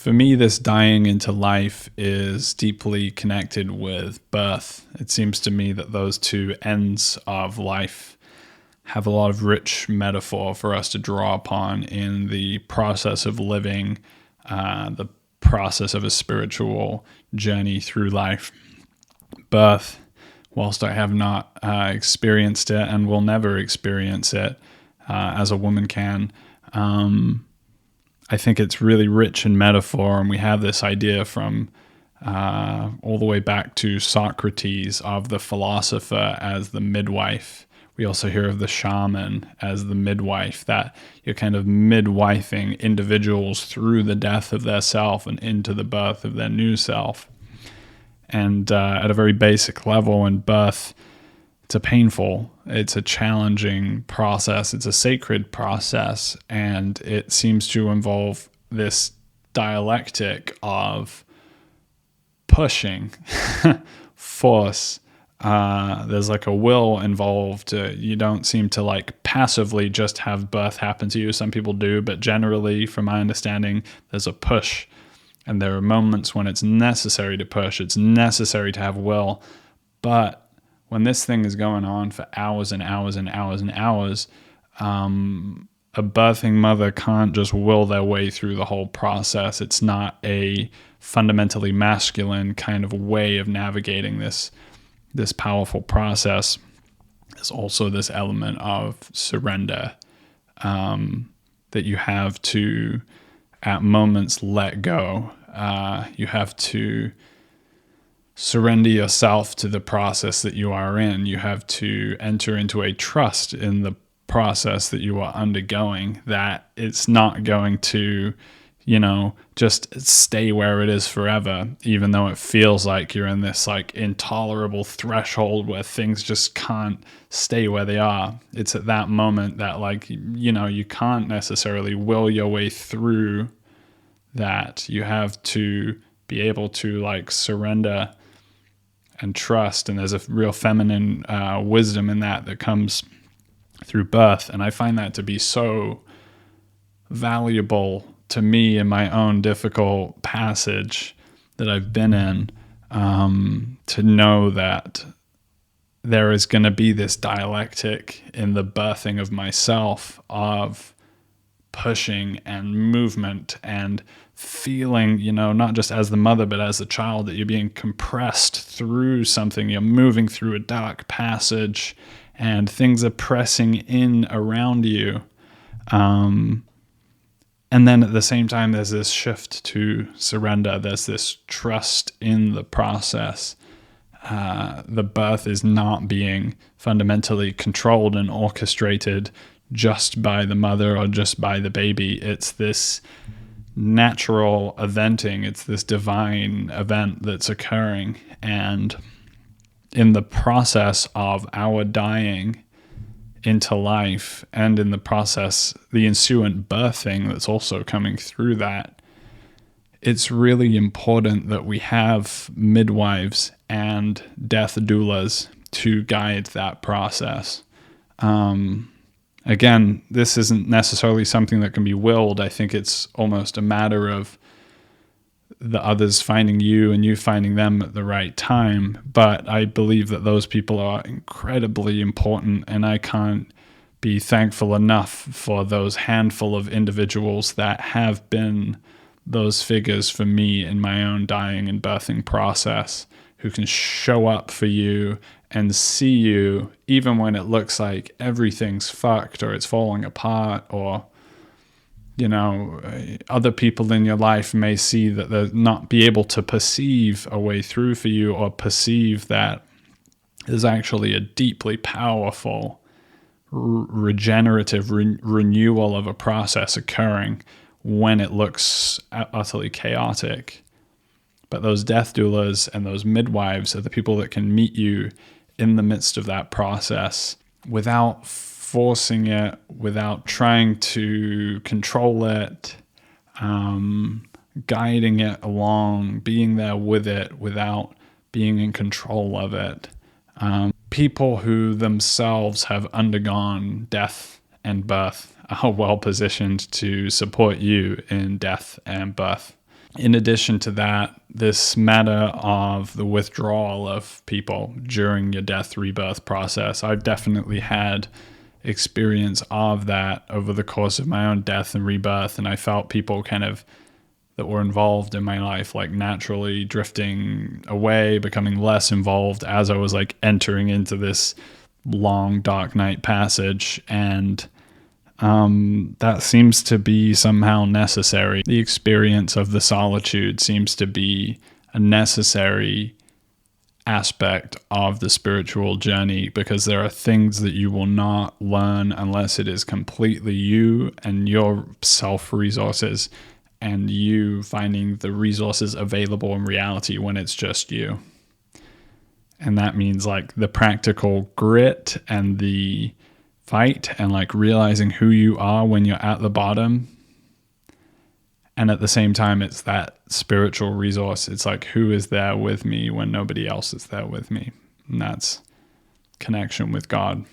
For me, this dying into life is deeply connected with birth. It seems to me that those two ends of life have a lot of rich metaphor for us to draw upon in the process of living, the process of a spiritual journey through life. Birth, whilst I have not experienced it and will never experience it as a woman can, I think it's really rich in metaphor, and we have this idea from all the way back to Socrates of the philosopher as the midwife. We also hear of the shaman as the midwife, that you're kind of midwifing individuals through the death of their self and into the birth of their new self. And at a very basic level in birth, it's a challenging process, it's a sacred process, and it seems to involve this dialectic of pushing, force. There's like a will involved. You don't seem to like passively just have birth happen to you. Some people do, but generally, from my understanding, there's a push. And there are moments when it's necessary to push. It's necessary to have will. But when this thing is going on for hours and hours and hours and hours, a birthing mother can't just will their way through the whole process. It's not a fundamentally masculine kind of way of navigating this powerful process. There's also this element of surrender that you have to, at moments, let go. You have to surrender yourself to the process that you are in. You have to enter into a trust in the process that you are undergoing, that it's not going to, just stay where it is forever, even though it feels like you're in this like intolerable threshold where things just can't stay where they are. It's at that moment that you can't necessarily will your way through that. You have to be able to surrender and trust, and there's a real feminine wisdom in that comes through birth, and I find that to be so valuable to me in my own difficult passage that I've been in, to know that there is going to be this dialectic in the birthing of myself of pushing and movement and feeling, not just as the mother, but as the child, that you're being compressed through something. You're moving through a dark passage and things are pressing in around you. And then at the same time, there's this shift to surrender. There's this trust in the process. The birth is not being fundamentally controlled and orchestrated just by the mother or just by the baby. It's this natural eventing. It's this divine event that's occurring. And in the process of our dying into life, and in the process, the ensuing birthing that's also coming through that, it's really important that we have midwives and death doulas to guide that process. Again, this isn't necessarily something that can be willed. I think it's almost a matter of the others finding you and you finding them at the right time. But I believe that those people are incredibly important, and I can't be thankful enough for those handful of individuals that have been those figures for me in my own dying and birthing process, who can show up for you and see you even when it looks like everything's fucked or it's falling apart, or other people in your life may see that they're not be able to perceive a way through for you, or perceive that there's actually a deeply powerful regenerative renewal of a process occurring when it looks utterly chaotic. But those death doulas and those midwives are the people that can meet you in the midst of that process without forcing it, without trying to control it, guiding it along, being there with it without being in control of it. People who themselves have undergone death and birth are well positioned to support you in death and birth. in addition to that, this matter of the withdrawal of people during your death rebirth process, I've definitely had experience of that over the course of my own death and rebirth. And I felt people kind of that were involved in my life, like naturally drifting away, becoming less involved as I was like entering into this long dark night passage. And that seems to be somehow necessary. The experience of the solitude seems to be a necessary aspect of the spiritual journey, because there are things that you will not learn unless it is completely you and your self resources, and you finding the resources available in reality when it's just you. And that means like the practical grit and the fight and like realizing who you are when you're at the bottom. And at the same time, it's that spiritual resource. It's like, who is there with me when nobody else is there with me? And that's connection with God.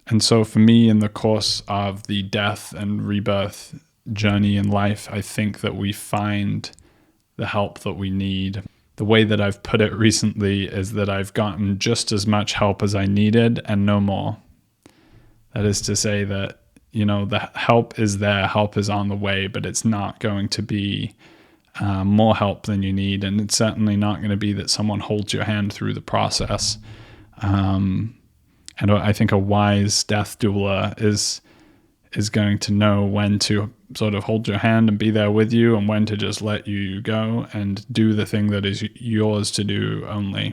And so for me, in the course of the death and rebirth journey in life, I think that we find the help that we need. The way that I've put it recently is that I've gotten just as much help as I needed and no more. That is to say that, you know, the help is there, help is on the way, but it's not going to be more help than you need. And it's certainly not going to be that someone holds your hand through the process. And I think a wise death doula is going to know when to sort of hold your hand and be there with you, and when to just let you go and do the thing that is yours to do only.